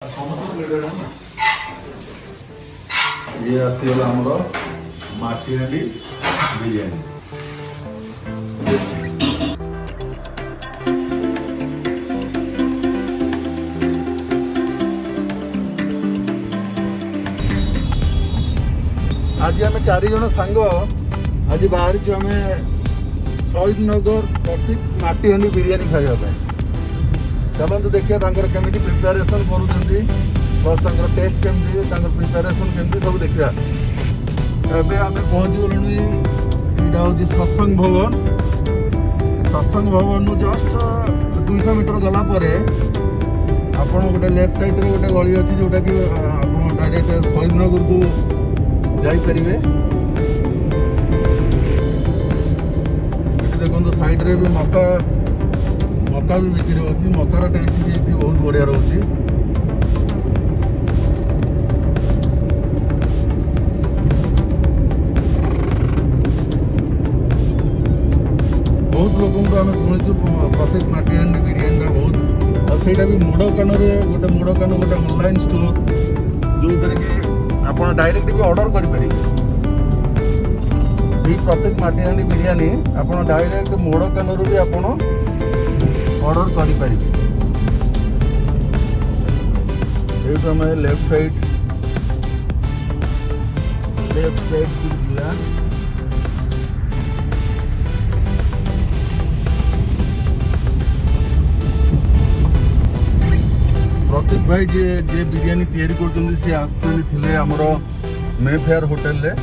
ये आसीगला आमर माटी हांडी बिरयानी। आज आम 4 जन सांग आज बाहर आम शहीद नगर प्रतीक माटी हांडी बिरयानी खाइबा। चलते देखिए केमी प्रिपेरेसन करूँ प्लस टेस्ट केमती प्रिपेरेसन केमती सब देखा। एवं आम पहुँची गलु यहाँ हूँ सत्संग भवन। सत्संग भवन जस्ट 200 मीटर गलापर आपड़ गोटे लेफ्ट साइड गोटे गली अच्छी जोटा कि आप डायरेक्ट शहीद नगर को जापर। देखो साइड रे भी मका भी बिक्री होती। मकार टेस्ट भी बहुत बढ़िया रोचे। बहुत लोगों को आम शुणु प्रत्येक माटी हांडी बिरयानी बहुत और भी मुड़कान गोटे मुड़कान गोटे ऑनलाइन स्टोर जो कि आप डायरेक्ट भी ऑर्डर करें। प्रत्येक माटी हांडी बिरयानी आप डायरेक्ट मुड़कान भी आप ऑर्डर करें। लेफ्ट साइड प्रतीक भाई जे बिरयानी तैयारी करछन से एक्चुअली थिले हमर मेफेयर होटल ले।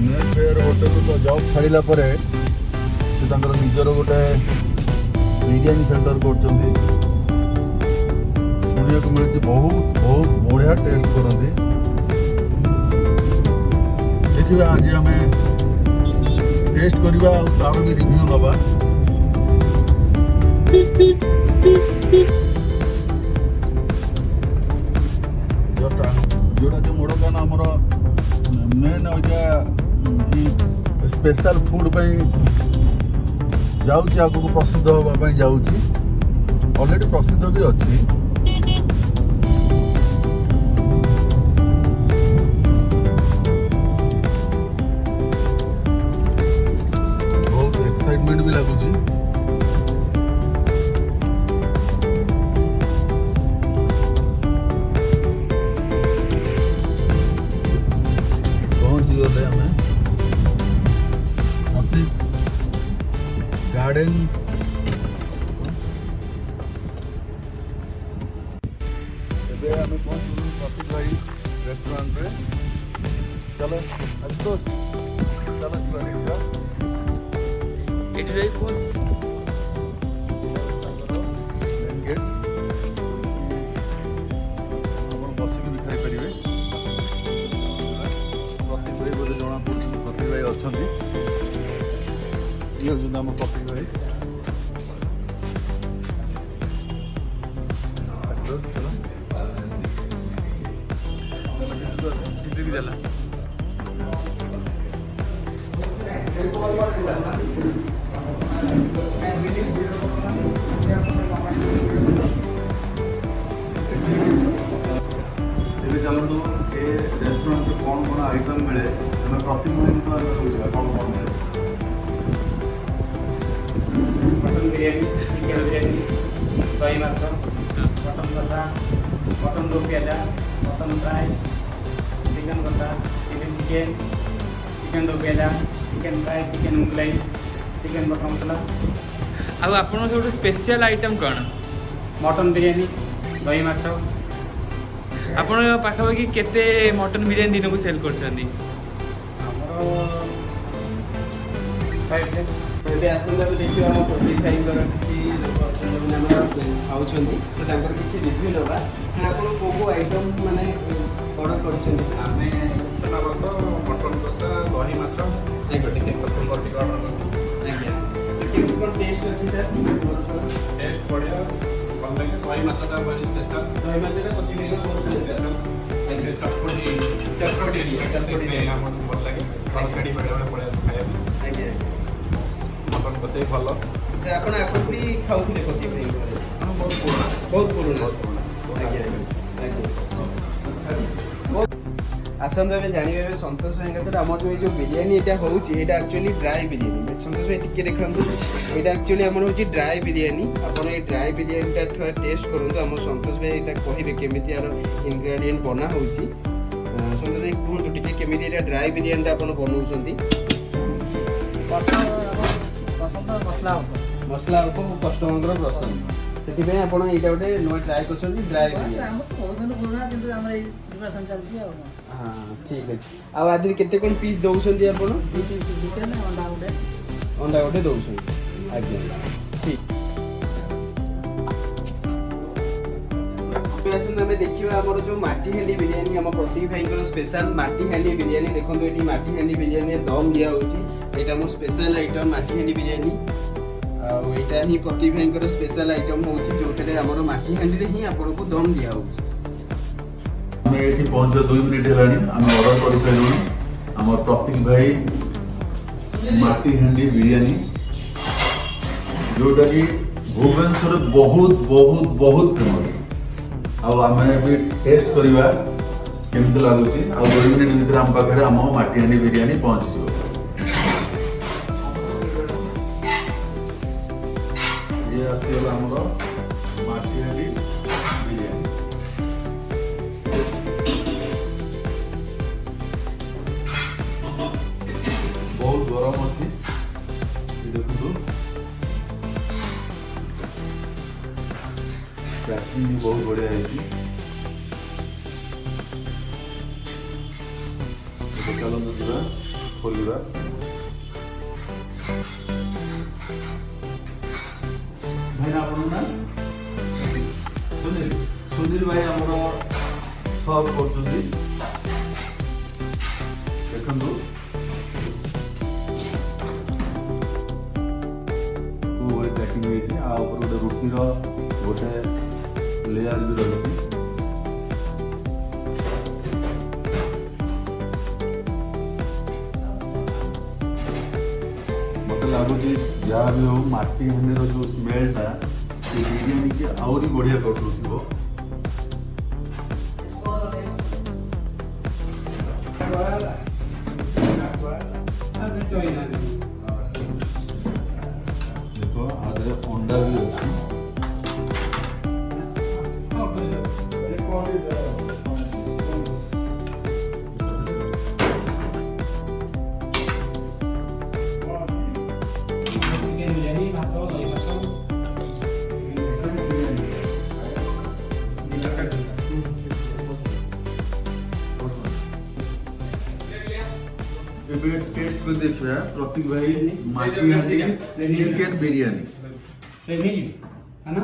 मेफेयर होटल तो जॉब छाड़िला परे से तांकर निजर गोटे बिरयानी सेंटर करछन। सुनिया को मिलती बहुत बहुत बढ़िया टेस्ट करती। देखिए आज आम टेस्ट करवा तार भी रिव्यू नवा। जोटा कि मुड़कान आमर मेन स्पेशल फूड जाऊँगी आगक प्रसिद्ध हाँपाई जाऊँगी। ऑलरेडी प्रसिद्ध भी अच्छी। बहुत एक्साइटमेंट भी लगुच। पहुंची गले आम प्रतीक गार्डन। एवं पहुंचू प्रतीक भाई रेस्टोरेंट रे। चलो आशुतोष चलो मेन गेट आप बसिक भी खाई पारे। प्रतीक भाई बोले जना पड़े प्रतीक भाई अच्छा ये हूँ आम प्रतीक भाई। चलतु ये रेस्टोरेंट कौन कौन आइटम मिले प्रतीक भाई कौन कौन मिले। मटन बिरयानी, चिकेन बिरयानी, दही माछ, मटन कषा, mutton dopiaza, mutton fry, chicken कषा, chicken dopiaza, chicken fry, chicken Mughlai, chicken butter masala. आउ आपन सब स्पेशल आइटम कौन? मटन बिरयानी, दही माछ। आपन पाखापाखि केते मटन बिरयानी दिन को सेल करछंदी? ଏବେ ଆସନ୍ତୁ ଆମେ ଦେଖିବା ଆମ ପ୍ରତୀକ ଭାଇଙ୍କର କିଛି ଲୋକ ଅଛନ୍ତି ଯେଉଁମାନେ ଆମର ଖାଉଛନ୍ତି ତ ତାଙ୍କର କିଛି ରିଭ୍ୟୁ ନେବା। ଆପଣ କେଉଁ କେଉଁ ଆଇଟମ୍ ମାନେ ଅର୍ଡ଼ର କରିଛନ୍ତି? ଆମେ ସୂଚନା ବର୍ଗ ମଟନ କଷା ଦହି ମାଛ ଟିକେ ପ୍ରଥମ ଟିକେ ଅର୍ଡ଼ର କରିଛୁ। ଆଜ୍ଞା କେମିତି କ'ଣ ଟେଷ୍ଟ ଅଛି ସାର୍? ଟେଷ୍ଟ ବଢ଼ିଆ ଭଲ ଲାଗେ। ଦହି ମାଛଟା ସ୍ପେଶାଲ। ଦହି ମାଛଟା ପ୍ରତୀକ ଭାଇଙ୍କର ବହୁତ ସ୍ପେଶାଲ। ଚଟପଟି ଆମକୁ ଭଲ ଲାଗେ। ତରକାରୀ ବେଳେବେଳେ ପଳେଇ ଆସୁ ଖାଇବା ପାଇଁ। ଆଜ୍ଞା ମଟନ କଷା ବି ଭଲ। ସେ ଆପଣ ଆଗରୁ ବି ଖାଉଥିଲେ ପ୍ରଦୀପ ଭାଇଙ୍କ ଘରେ? ବହୁତ ପୁରୁଣା ବହୁତ ପୁରୁଣା। ବହୁତ ପୁରୁଣା ଆଜ୍ଞା ଆଜ୍ଞା। ଆସନ୍ତୁ ଏବେ ଜାଣିବା ଏବେ ସନ୍ତୋଷ ଭାଇଙ୍କ କଥାରେ ଆମର ଯେଉଁ ବିରିୟାନୀ ଏଇଟା ହେଉଛି ଏଇଟା ଆକ୍ଚୁଆଲି ଡ୍ରାଏ ବିରିୟାନୀ। ସନ୍ତୋଷ ଭାଇ ଟିକେ ଦେଖାନ୍ତୁ, ଏଇଟା ଆକ୍ଚୁଆଲି ଆମର ହେଉଛି ଡ୍ରାଏ ବିରିୟାନୀ। ଆପଣ ଏଇ ଡ୍ରାଏ ବିରିୟାନୀଟା ଥରେ ଟେଷ୍ଟ କରନ୍ତୁ। ଆମ ସନ୍ତୋଷ ଭାଇ ଏଇଟା କହିବେ କେମିତି ଆର ଇନଗ୍ରେଡ଼ିଏଣ୍ଟ ବନା ହେଉଛି। ସନ୍ତୋଷ ଭାଇ କୁହନ୍ତୁ ଟିକେ କେମିତି ଏଇଟା ଡ୍ରାଏ ବିରିୟାନୀଟା ଆପଣ ବନାଉଛନ୍ତି? ପସନ୍ଦ ମସଲା ହବ ମସଲା ଅଳ୍ପ କଷ୍ଟମରଙ୍କର ପସନ୍ଦ, ସେଥିପାଇଁ ଆପଣ ଏଇଟା ଗୋଟେ ନୂଆ ଟ୍ରାଏ କରୁଛନ୍ତି ଡ୍ରାଏ ବିରିୟାନୀ। ଆମର ତ ବହୁତ ଦିନ ପୁରୁଣା କିନ୍ତୁ ଆମର ଏଇ ପ୍ରିପାରେସନ୍ ଚାଲିଛି ଆଉ ହଁ ଠିକ୍ ଅଛି। ଆଉ ଆଦିରେ କେତେ କ'ଣ ପିସ୍ ଦେଉଛନ୍ତି ଆପଣ? 2 ପିସ୍ ଚିକେନ୍ ଅଣ୍ଡା ଗୋଟେ ଦେଉଛନ୍ତି। ଆଜ୍ଞା ଠିକ୍। ଆସନ୍ତୁ ଆମେ ଦେଖିବା ଆମର ଯେଉଁ ମାଟି ହାଣ୍ଡି ବିରିୟାନୀ, ଆମ ପ୍ରତୀକ ଭାଇଙ୍କର ସ୍ପେଶାଲ ମାଟି ହାଣ୍ଡି ବିରିୟାନୀ। ଦେଖନ୍ତୁ ଏଠି ମାଟି ହାଣ୍ଡି ବିରିୟାନୀରେ ଦମ୍ ଦିଆହେଉଛି। ଏଇଟା ମୋ ସ୍ପେଶାଲ ଆଇଟମ୍ ମାଟି ହାଣ୍ଡି ବିରିୟାନୀ। ଆଉ ଏଇଟା ହିଁ ପ୍ରତୀକ ଭାଇଙ୍କର ସ୍ପେଶାଲ ଆଇଟମ୍ ହେଉଛି, ଯେଉଁଥିରେ ଆମର ମାଟି ହାଣ୍ଡିରେ ହିଁ ଆପଣଙ୍କୁ ଦମ୍ ଦିଆହେଉଛି। ଆମେ ଏଠି ପହଞ୍ଚିବା 2 ମିନିଟ୍ ହେଲାଣି। ଆମେ ଅର୍ଡର କରିସାରିଲୁଣି ଆମ ପ୍ରତୀକ ଭାଇ ମାଟି ହାଣ୍ଡି ବିରିୟାନୀ, ଯୋଉଟାକି ଭୁବନେଶ୍ୱରରେ ବହୁତ ବହୁତ ବହୁତ ଫେମସ୍। ଆଉ ଆମେ ବି ଟେଷ୍ଟ କରିବା କେମିତି ଲାଗୁଛି। ଆଉ 2 ମିନିଟ୍ ଭିତରେ ଆମ ପାଖରେ ଆମ ମାଟି ହାଣ୍ଡି ବିରିୟାନୀ ପହଞ୍ଚିଯିବ। ଇଏ ଆସିଗଲା ଆମର ମାଟି ହାଣ୍ଡି ବିରିୟାନୀ। ବହୁତ ଗରମ ଅଛି, ଦେଖନ୍ତୁ ପ୍ୟାକିଂ ବି ବହୁତ ବଢ଼ିଆ ହେଇଛି। ଏବେ ଚାଲନ୍ତୁ ଯିବା ଖୋଲିବା। ଭାଇ ନା ଆପଣଙ୍କ ନା? ସୁନୀଲ ଭାଇ ଆମର ସର୍ଭ କରୁଛନ୍ତି। ଦେଖନ୍ତୁ କୋଉଭଳି ପ୍ୟାକିଂ ହେଇଛି। ଆ ଉପରେ ଗୋଟେ ରୁଟିର ଗୋଟେ ଲେୟାର ବି ରହିଛି। ମତେ ଲାଗୁଛି ଯାହା ବି ହଉ ମାଟି ହାଣ୍ଡିର ଯୋଉ ସ୍ମେଲଟା ସେ ବିରିୟାନୀ କି ଆହୁରି ବଢିଆ କରିଦେଉଥିବ। ଦେଖ ଆଦେହରେ ଅଣ୍ଡା ବି ଅଛି। ଏବେ ଟେଷ୍ଟ କରି ଦେଖିବା ପ୍ରତୀକ ଭାଇ ମାଟି ହାଣ୍ଡି ଚିକେନ ବିରିୟାନୀ। है ना?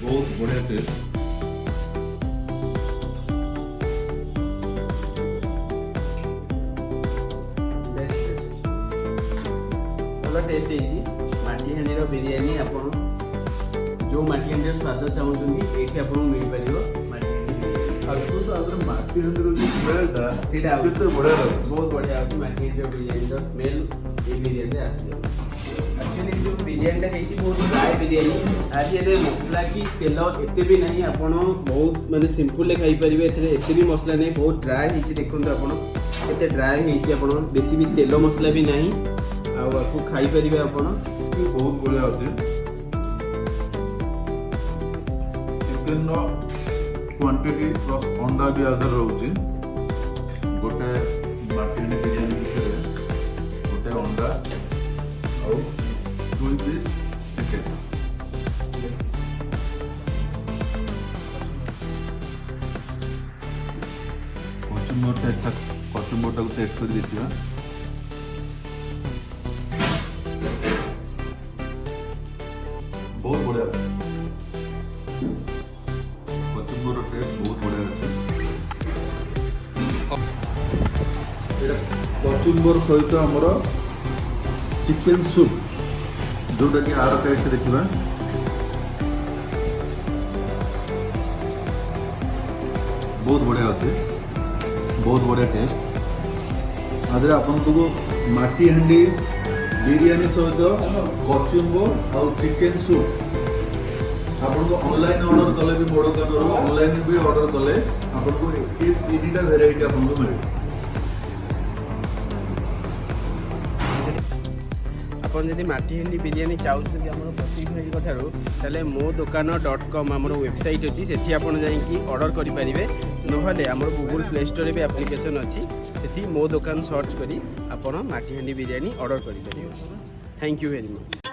बहुत बढ़िया टेस्ट। ଭଲ ଟେଷ୍ଟ ହେଇଛି ମାଟି ହାଣ୍ଡିର ବିରିୟାନୀ। ଆପଣ ଯେଉଁ ମାଟି ହାଣ୍ଡିର ସ୍ୱାଦ ଚାହୁଁଛନ୍ତି ଏଇଠି ଆପଣଙ୍କୁ ମିଳିପାରିବ ମାଟି ହାଣ୍ଡି ବିରିୟାନୀ। ମାଟି ହାଣ୍ଡିର ଯୋଉ ସ୍ମେଲଟା ସେଇଟା କେତେ ବଢିଆ ଲାଗୁଛି। ବହୁତ ବଢ଼ିଆ ହେଉଛି ମାଟି ହାଣ୍ଡିର ବିରିୟାନୀର ସ୍ମେଲ୍ ଏଇ ବିରିୟାନୀରେ ଆସିବ। ଆକ୍ଚୁଆଲି ଯେଉଁ ବିରିୟାନୀଟା ହେଇଛି ବହୁତ ଡ୍ରାଏ ବିରିୟାନୀ। ଆଜି ଏଥିରେ ମସଲା କି ତେଲ ଏତେ ବି ନାହିଁ, ଆପଣ ବହୁତ ମାନେ ସିମ୍ପୁଲରେ ଖାଇପାରିବେ। ଏଥିରେ ଏତେ ବି ମସଲା ନାହିଁ, ବହୁତ ଡ୍ରାଏ ହେଇଛି। ଦେଖନ୍ତୁ ଆପଣ କେତେ ଡ୍ରାଏ ହେଇଛି, ଆପଣ ବେଶୀ ବି ତେଲ ମସଲା ବି ନାହିଁ। ଆଉ ଆକୁ ଖାଇପାରିବେ ଆପଣ। ବହୁତ ବଢିଆ ଅଛି। ଚିକେନର କ୍ୱାଣ୍ଟିଟି ପ୍ଲସ୍ ଅଣ୍ଡା ବି ଆଧାର ରହୁଛି। ଗୋଟେ ମାଟି ହାଣ୍ଡି ବିରିୟାନୀ ଭିତରେ ଗୋଟେ ଅଣ୍ଡା ଆଉ 2 ପିସ୍ ଚିକେନ। କଚୁମ୍ବରଟାକୁ ଟେଷ୍ଟ କରି ଦେଖିବା। ବହୁତ ବଢିଆ ଅଛି। କଚୁମ୍ବରର ଟେଷ୍ଟ ବହୁତ ବଢିଆ ଅଛି। ଏଇଟା କଚୁମ୍ବର ସହିତ ଆମର ଚିକେନ ସୁପ୍, ଯୋଉଟାକି ଆର ଟେଷ୍ଟ ଦେଖିବା। ବହୁତ ବଢ଼ିଆ ଅଛି, ବହୁତ ବଢ଼ିଆ ଟେଷ୍ଟ। ଆଧିରେ ଆପଣଙ୍କୁ ମାଟି ହାଣ୍ଡି ବିରିୟାନୀ ସହିତ କଚୁମ୍ବର ଆଉ ଚିକେନ୍ ସୁପ୍ ଆପଣଙ୍କୁ ଅନଲାଇନ୍ ଅର୍ଡ଼ର କଲେ ବି ମୋ ଦୋକାନରୁ ଅନଲାଇନ୍ ବି ଅର୍ଡ଼ର କଲେ ଆପଣଙ୍କୁ ଏ ତିନିଟା ଭେରାଇଟି ଆପଣଙ୍କୁ ମିଳିବ। ଆପଣ ଯଦି ମାଟିହାଣ୍ଡି ବିରିୟାନୀ ଚାହୁଁଛନ୍ତି ଆମର ପ୍ରତୀକ ଭାଇଙ୍କ ଠାରୁ, ତାହେଲେ ମୋ ଦୋକାନ .com ଆମର ୱେବସାଇଟ୍ ଅଛି, ସେଠି ଆପଣ ଯାଇକି ଅର୍ଡ଼ର କରିପାରିବେ। ନହେଲେ ଆମର ଗୁଗୁଲ୍ ପ୍ଲେ ଷ୍ଟୋରରେ ବି ଆପ୍ଲିକେସନ୍ ଅଛି, ସେଠି ମୋ ଦୋକାନ ସର୍ଚ୍ଚ କରି ଆପଣ ମାଟିହାଣ୍ଡି ବିରିୟାନୀ ଅର୍ଡ଼ର କରିପାରିବେ। Thank you very much.